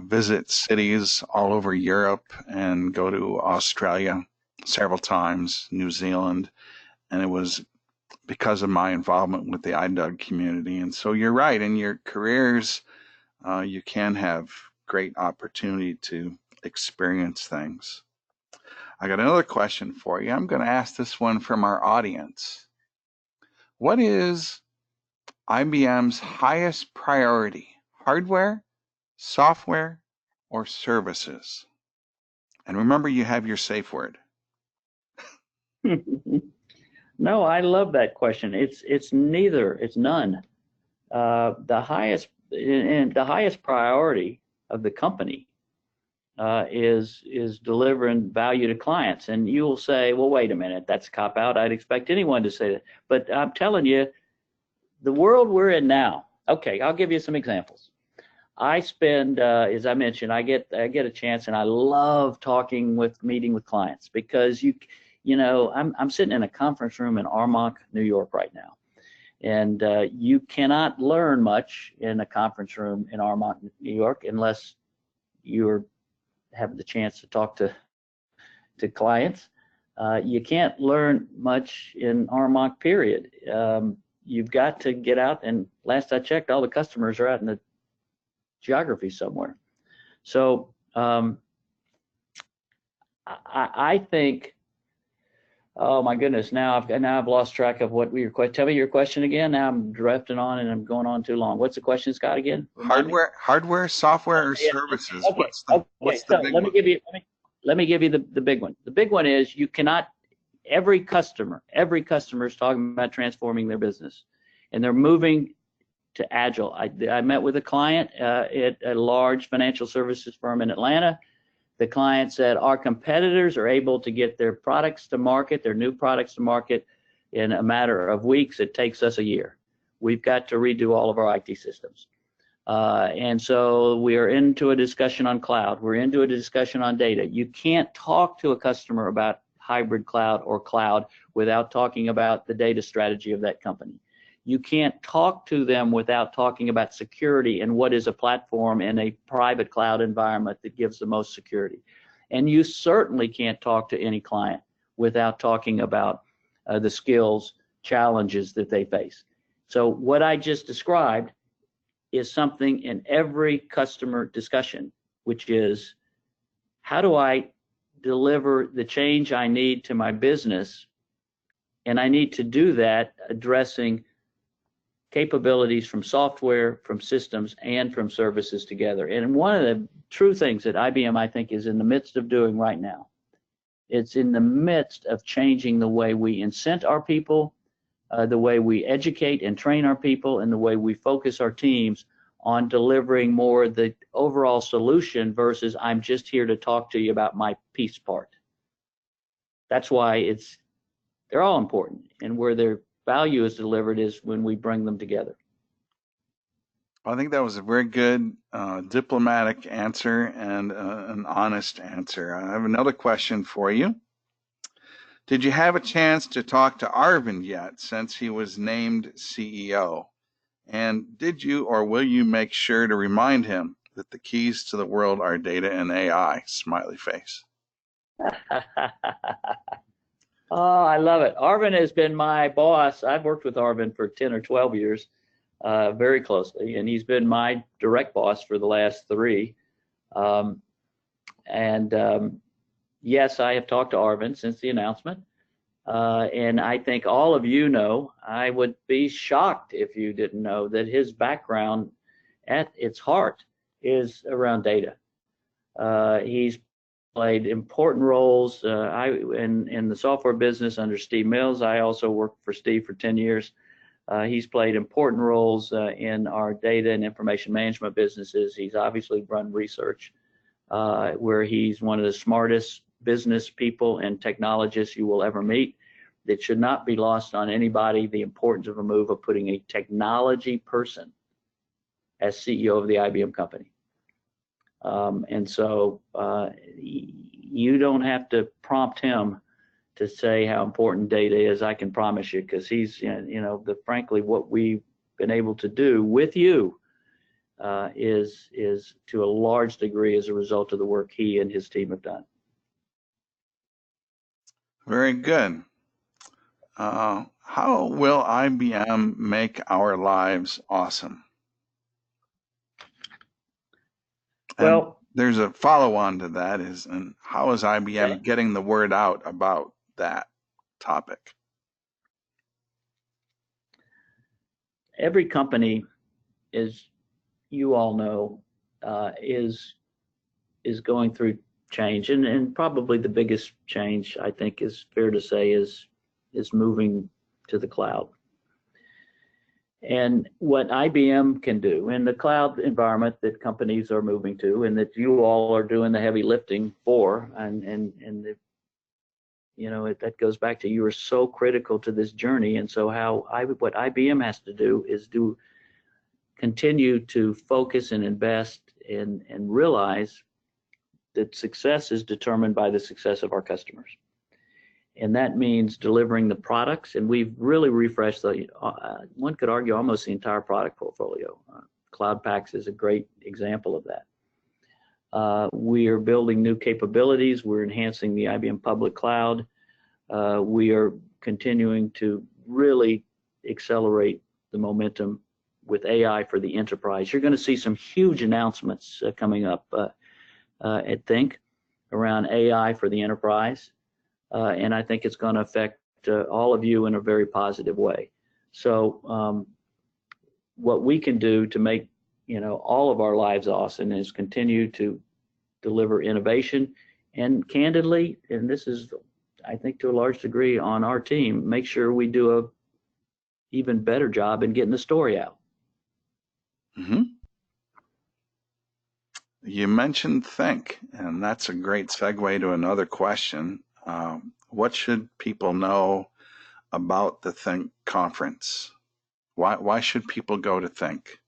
visit cities all over Europe and go to Australia several times, New Zealand, and it was because of my involvement with the IDUG community. And so you're right, in your careers, you can have great opportunity to experience things. I got another question for you. I'm going to ask this one from our audience. What is IBM's highest priority? Hardware, software, or services? And remember, you have your safe word. No, I love that question. It's neither. It's none. The highest priority of the company is delivering value to clients. And you will say, well, wait a minute, that's a cop out. I'd expect anyone to say that. But I'm telling you, the world we're in now. Okay, I'll give you some examples. I spend, as I mentioned, I get a chance, and I love meeting with clients, because I'm sitting in a conference room in Armonk, New York right now, and you cannot learn much in a conference room in Armonk, New York, unless you're having the chance to talk to clients. You can't learn much in Armonk, period. You've got to get out, and last I checked, all the customers are out in the geography somewhere. So I think, oh my goodness, now I've lost track of what your question. Tell me your question again. Now I'm drifting on and I'm going on too long. What's the question, Scott, again? Hardware, software, or services? Okay. What's the big one? Let me give you the big one. The big one is, you cannot. Every customer is talking about transforming their business, and they're moving to Agile. I met with a client at a large financial services firm in Atlanta. The client said, our competitors are able to get their products to market, their new products to market, in a matter of weeks. It takes us a year. We've got to redo all of our IT systems. And so we are into a discussion on cloud. We're into a discussion on data. You can't talk to a customer about hybrid cloud or cloud without talking about the data strategy of that company. You can't talk to them without talking about security and what is a platform in a private cloud environment that gives the most security. And you certainly can't talk to any client without talking about the skills, challenges that they face. So what I just described is something in every customer discussion, which is, how do I deliver the change I need to my business? And I need to do that addressing capabilities from software, from systems, and from services together. And one of the true things that IBM, I think, is in the midst of doing right now, it's in the midst of changing the way we incent our people, the way we educate and train our people, and the way we focus our teams on delivering more the overall solution versus, I'm just here to talk to you about my piece part. That's why they're all important, and where their value is delivered is when we bring them together. I think that was a very good diplomatic answer and an honest answer. I have another question for you. Did you have a chance to talk to Arvind yet, since he was named CEO? And did you or will you make sure to remind him that the keys to the world are data and AI? Smiley face. Oh, I love it. Arvind has been my boss. I've worked with Arvind for 10 or 12 years, very closely, and he's been my direct boss for the last 3. Yes, I have talked to Arvind since the announcement. And I think all of you know, I would be shocked if you didn't know, that his background at its heart is around data. He's played important roles in the software business under Steve Mills. I also worked for Steve for 10 years. He's played important roles in our data and information management businesses. He's obviously run research, where he's one of the smartest business people and technologists you will ever meet. That should not be lost on anybody, the importance of a move of putting a technology person as CEO of the IBM company. And so you don't have to prompt him to say how important data is, I can promise you, because he's, frankly, what we've been able to do with you is to a large degree as a result of the work he and his team have done. Very good. How will IBM make our lives awesome? Well, there's a follow-on to that is, and how is IBM getting the word out about that topic? Every company, as you all know, is going through change, and probably the biggest change, I think, is fair to say, is moving to the cloud. And what IBM can do in the cloud environment that companies are moving to, and that you all are doing the heavy lifting for, and the, you know, that goes back to, you are so critical to this journey. And so what IBM has to do is continue to focus and invest and realize that success is determined by the success of our customers. And that means delivering the products, and we've really refreshed the, one could argue, almost the entire product portfolio. Cloud Paks is a great example of that. We are building new capabilities. We're enhancing the IBM public cloud. We are continuing to really accelerate the momentum with AI for the enterprise. You're going to see some huge announcements coming up at Think around AI for the enterprise. And I think it's going to affect all of you in a very positive way. So what we can do to make, you know, all of our lives awesome is continue to deliver innovation, and candidly, and this is, I think, to a large degree on our team, make sure we do a even better job in getting the story out. Mm-hmm. You mentioned Think, and that's a great segue to another question. What should people know about the Think conference? Why should people go to Think?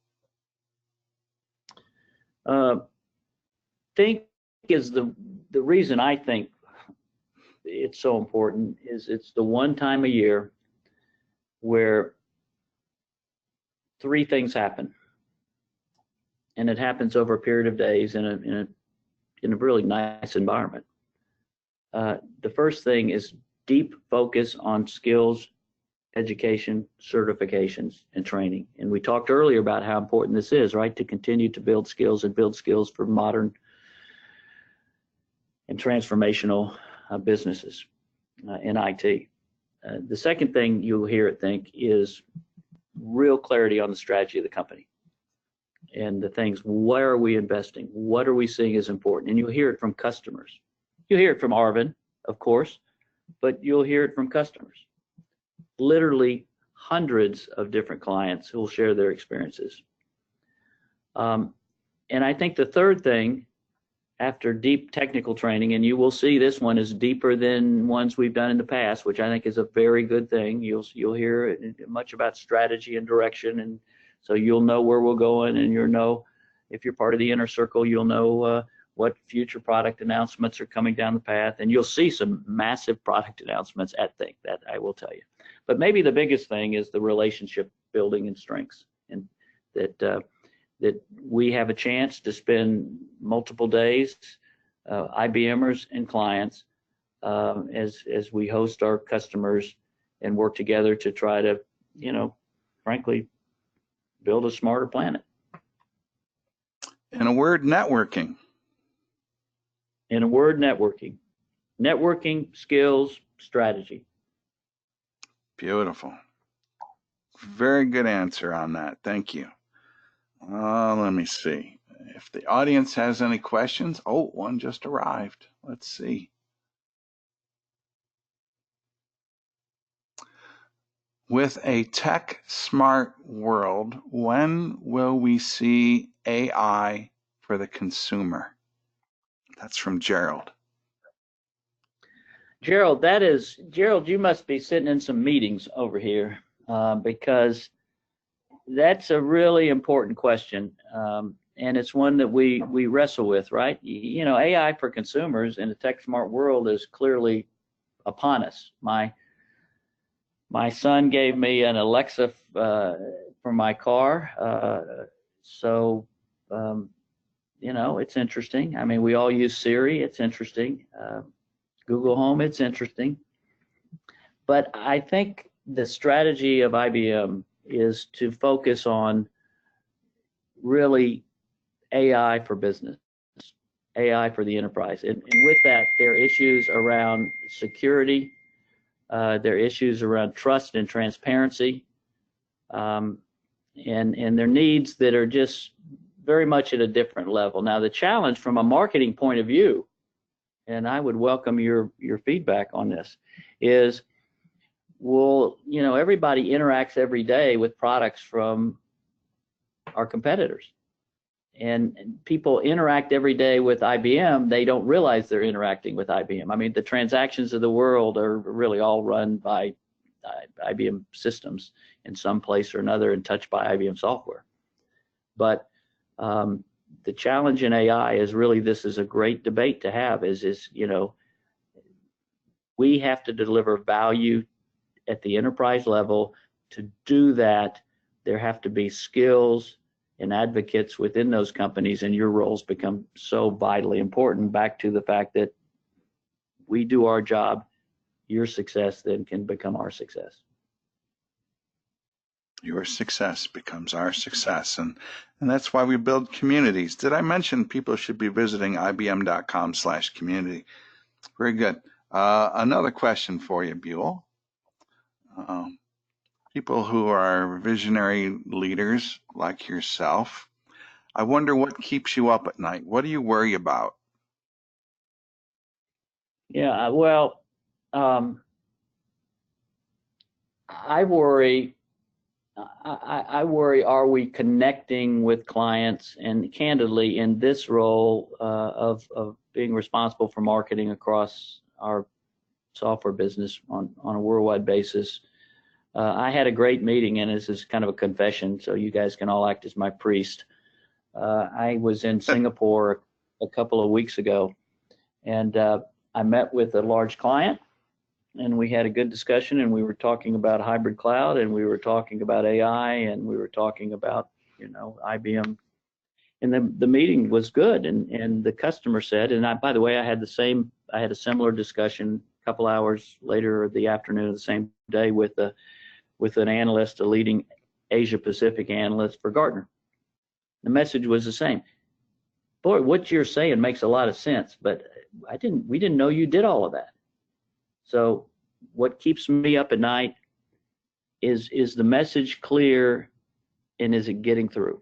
Think is the reason I think it's so important is it's the one time a year where three things happen, and it happens over a period of days in a really nice environment. The first thing is deep focus on skills, education, certifications, and training. And we talked earlier about how important this is, right? To continue to build skills for modern and transformational businesses in IT. The second thing you'll hear at Think is real clarity on the strategy of the company and the things, where are we investing? What are we seeing as important? And you'll hear it from customers. You'll hear it from Arvind, of course, but you'll hear it from customers. Literally hundreds of different clients who will share their experiences. And I think the third thing, after deep technical training, and you will see this one is deeper than ones we've done in the past, which I think is a very good thing. You'll hear much about strategy and direction, and so you'll know where we're going, and you'll know, if you're part of the inner circle, you'll know what future product announcements are coming down the path, and you'll see some massive product announcements at Think, that I will tell you. But maybe the biggest thing is the relationship building and strengths, and that we have a chance to spend multiple days, IBMers and clients, as we host our customers and work together to try to, you know, frankly, build a smarter planet. In a word, networking. In a word, networking. Networking, skills, strategy. Beautiful. Very good answer on that. Thank you. Let me see if the audience has any questions. Oh, one just arrived. Let's see. With a tech smart world, when will we see AI for the consumer? That's from Gerald. Gerald, you must be sitting in some meetings over here, because that's a really important question, and it's one that we wrestle with, right? You know, AI for consumers in a tech smart world is clearly upon us. My son gave me an Alexa for my car, so you know, it's interesting. I mean, we all use Siri. It's interesting. Google Home. It's interesting. But I think the strategy of IBM is to focus on really AI for business. AI for the enterprise. And with that, there are issues around security, there are issues around trust and transparency, and there are needs that are just very much at a different level. Now, the challenge from a marketing point of view, and I would welcome your feedback on this, is, well, you know, everybody interacts every day with products from our competitors. And people interact every day with IBM. They don't realize they're interacting with IBM. I mean, the transactions of the world are really all run by IBM systems in some place or another and touched by IBM software. But the challenge in AI is really, this is a great debate to have, is you know, we have to deliver value at the enterprise level. To do that, there have to be skills and advocates within those companies, and your roles become so vitally important, back to the fact that we do our job, your success then can become our success. Your success becomes our success, and that's why we build communities. Did I mention people should be visiting ibm.com/community? Very good. Another question for you, Buell. People who are visionary leaders like yourself, I wonder what keeps you up at night. What do you worry about? Yeah, well, I worry, are we connecting with clients? And candidly, in this role of being responsible for marketing across our software business on a worldwide basis, I had a great meeting, and this is kind of a confession, so you guys can all act as my priest. I was in Singapore a couple of weeks ago, and I met with a large client, and we had a good discussion, and we were talking about hybrid cloud, and we were talking about AI, and we were talking about, you know, IBM. And the meeting was good, and the customer said, and by the way, I had a similar discussion a couple hours later, the afternoon of the same day, with an analyst, a leading Asia Pacific analyst for Gartner. The message was the same. Boy, what you're saying makes a lot of sense, but we didn't know you did all of that. So what keeps me up at night is the message clear, and is it getting through?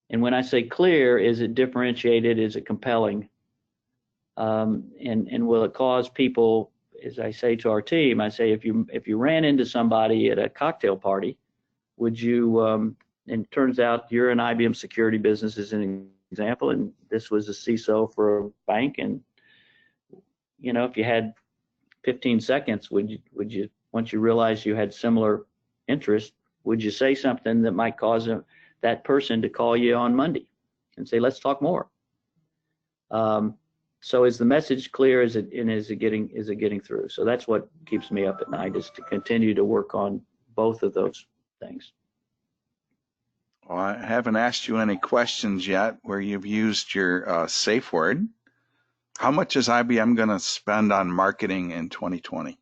And when I say clear, is it differentiated? Is it compelling? And will it cause people, as I say to our team, I say, if you ran into somebody at a cocktail party, would you, and it turns out you're in IBM security business as an example, and this was a CISO for a bank, and, you know, if you had 15 seconds, would you, once you realized you had similar interest, would you say something that might cause that person to call you on Monday and say, let's talk more? So is the message clear? Is it getting through? So that's what keeps me up at night, is to continue to work on both of those things. Well, I haven't asked you any questions yet where you've used your safe word. How much is IBM going to spend on marketing in 2020?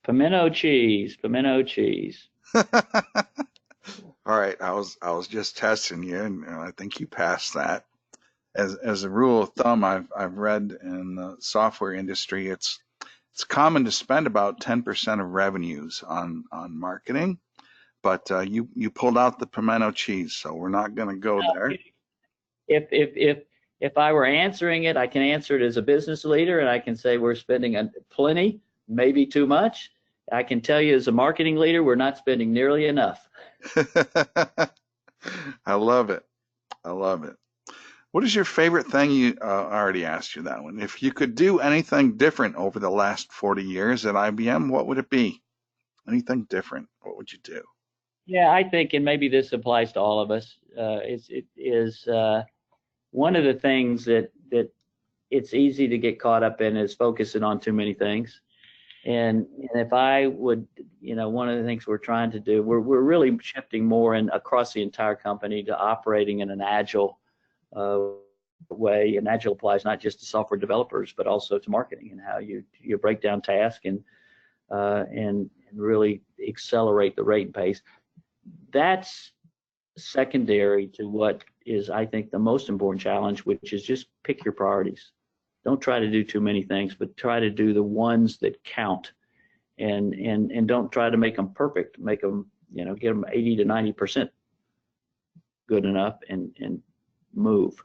Pimento cheese, pimento cheese. All right, I was just testing you, and I think you passed that. As a rule of thumb, I've read in the software industry, it's common to spend about 10% of revenues on marketing, but you pulled out the pimento cheese, so we're not going to go there. If I were answering it, I can answer it as a business leader, and I can say we're spending plenty, maybe too much. I can tell you as a marketing leader, we're not spending nearly enough. I love it. I love it. What is your favorite thing? I already asked you that one. If you could do anything different over the last 40 years at IBM, what would it be? Anything different? What would you do? Yeah, I think, and maybe this applies to all of us, it is one of the things that it's easy to get caught up in is focusing on too many things. And if I would, you know, one of the things we're trying to do, we're really shifting more across the entire company to operating in an agile way. And agile applies not just to software developers, but also to marketing, and how you break down tasks and really accelerate the rate and pace. That's secondary to what is I think the most important challenge, which is just pick your priorities. Don't try to do too many things, but try to do the ones that count, and don't try to make them perfect. Make them, get them 80 to 90% good enough, and move.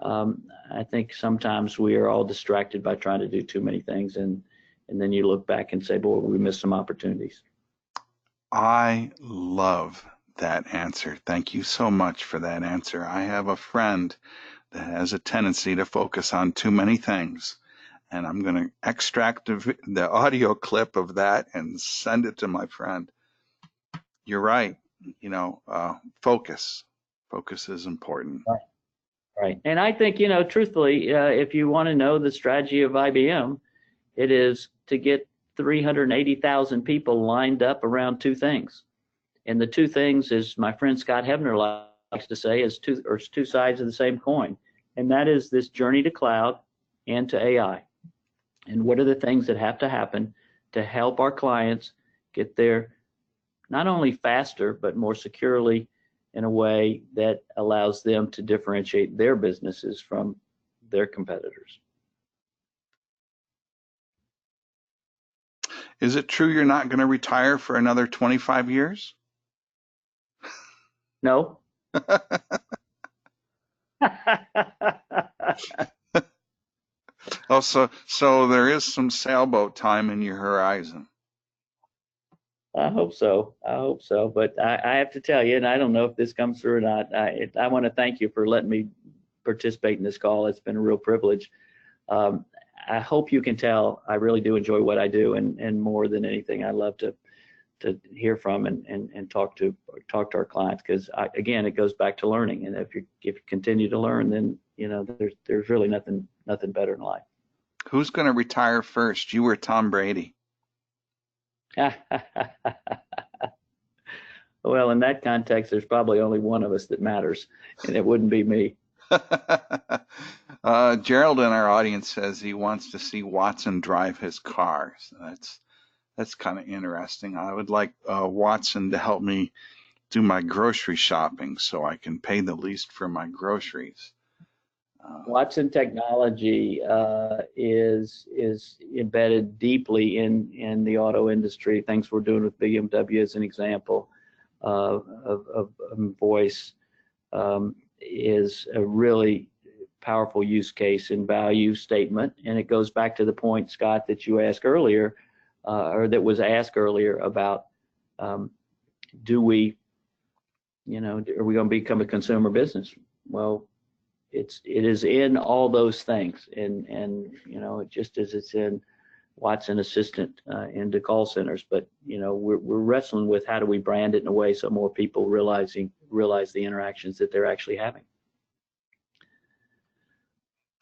I think sometimes we are all distracted by trying to do too many things, and then you look back and say, boy, we missed some opportunities. I love that answer. Thank you so much for that answer. I have a friend that has a tendency to focus on too many things, and I'm going to extract the audio clip of that and send it to my friend. You're right. Focus is important. Right. And I think, truthfully, if you want to know the strategy of IBM, it is to get 380,000 people lined up around two things. And the two things, as my friend Scott Hebner likes to say, is two sides of the same coin. And that is this journey to cloud and to AI. And what are the things that have to happen to help our clients get there not only faster, but more securely, in a way that allows them to differentiate their businesses from their competitors. Is it true you're not going to retire for another 25 years? No. Oh, so there is some sailboat time in your horizon. I hope so. But I have to tell you, and I don't know if this comes through or not, I want to thank you for letting me participate in this call. It's been a real privilege. I hope you can tell I really do enjoy what I do, and more than anything, I love to hear from and talk to our clients, because again, it goes back to learning. And if you continue to learn, then there's really nothing better in life. Who's going to retire first, you or Tom Brady? Well, in that context, there's probably only one of us that matters, and it wouldn't be me. Gerald in our audience says he wants to see Watson drive his car. So that's kind of interesting. I would like Watson to help me do my grocery shopping so I can pay the least for my groceries. Watson technology is embedded deeply in the auto industry. Things we're doing with BMW as an example of voice is a really powerful use case and value statement. And it goes back to the point, Scott, that you asked earlier, or that was asked earlier about, are we going to become a consumer business? Well, it is in all those things, and just as it's in Watson Assistant into call centers, but we're wrestling with how do we brand it in a way so more people realize the interactions that they're actually having.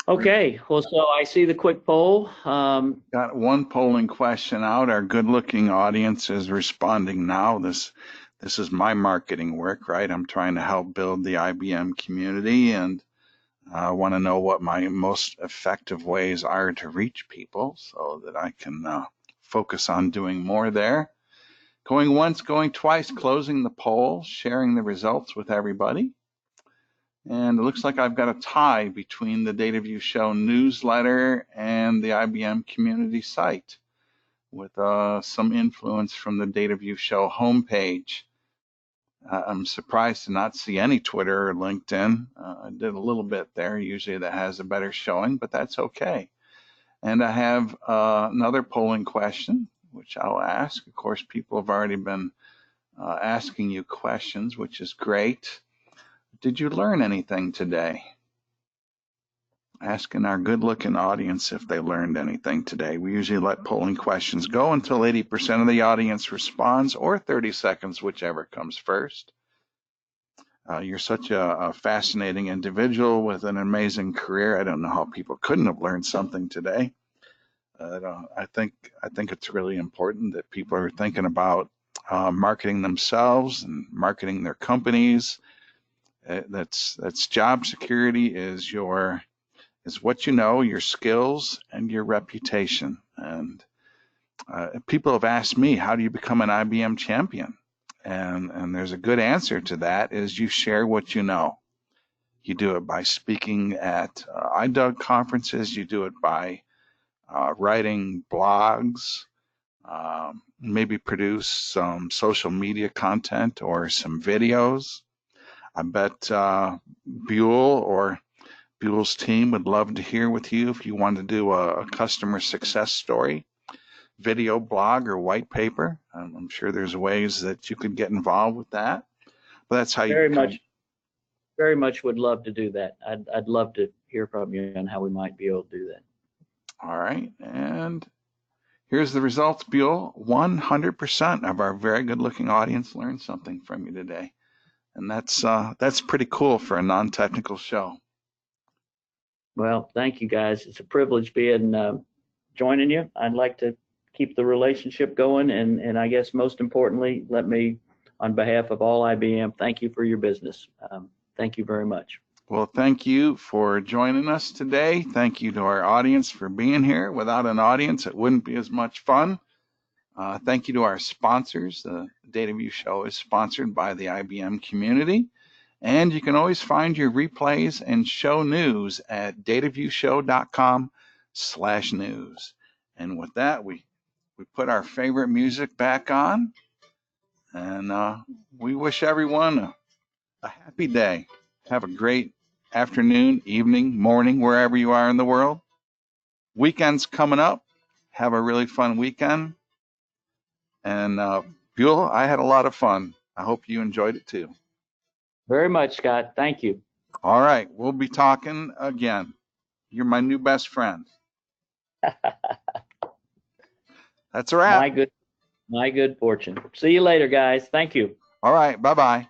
Okay, well, so I see the quick poll. Got one polling question out. Our good-looking audience is responding now. This is my marketing work, right? I'm trying to help build the IBM community, and I want to know what my most effective ways are to reach people so that I can focus on doing more there. Going once, going twice, closing the poll, sharing the results with everybody. And it looks like I've got a tie between the DataView Show newsletter and the IBM community site, with some influence from the DataView Show homepage. I'm surprised to not see any Twitter or LinkedIn. I did a little bit there. Usually that has a better showing, but that's okay. And I have another polling question, which I'll ask. Of course, people have already been asking you questions, which is great. Did you learn anything today? Asking our good-looking audience if they learned anything today. We usually let polling questions go until 80% of the audience responds, or 30 seconds, whichever comes first. You're such a fascinating individual with an amazing career. I don't know how people couldn't have learned something today. I think it's really important that people are thinking about marketing themselves and marketing their companies. That's job security is what you know, your skills, and your reputation. And people have asked me, how do you become an IBM champion? And there's a good answer to that, is you share what you know. You do it by speaking at IDUG conferences. You do it by writing blogs, maybe produce some social media content or some videos. I bet Buell or Buell's team would love to hear with you if you want to do a customer success story, video blog, or white paper. I'm sure there's ways that you could get involved with that. But that's how you very much would love to do that. I'd love to hear from you on how we might be able to do that. All right, and here's the results, Buell. 100% of our very good-looking audience learned something from you today, and that's pretty cool for a non-technical show. Well, thank you guys. It's a privilege being joining you. I'd like to keep the relationship going, and I guess most importantly, let me, on behalf of all IBM, thank you for your business. Thank you very much. Well, thank you for joining us today. Thank you to our audience for being here. Without an audience, it wouldn't be as much fun. Thank you to our sponsors. The DataView show is sponsored by the IBM community. And you can always find your replays and show news at dataviewshow.com/news. And with that, we put our favorite music back on. And we wish everyone a happy day. Have a great afternoon, evening, morning, wherever you are in the world. Weekend's coming up. Have a really fun weekend. And Buell, I had a lot of fun. I hope you enjoyed it too. Very much, Scott. Thank you. All right. We'll be talking again. You're my new best friend. That's a wrap. My good fortune. See you later, guys. Thank you. All right. Bye-bye.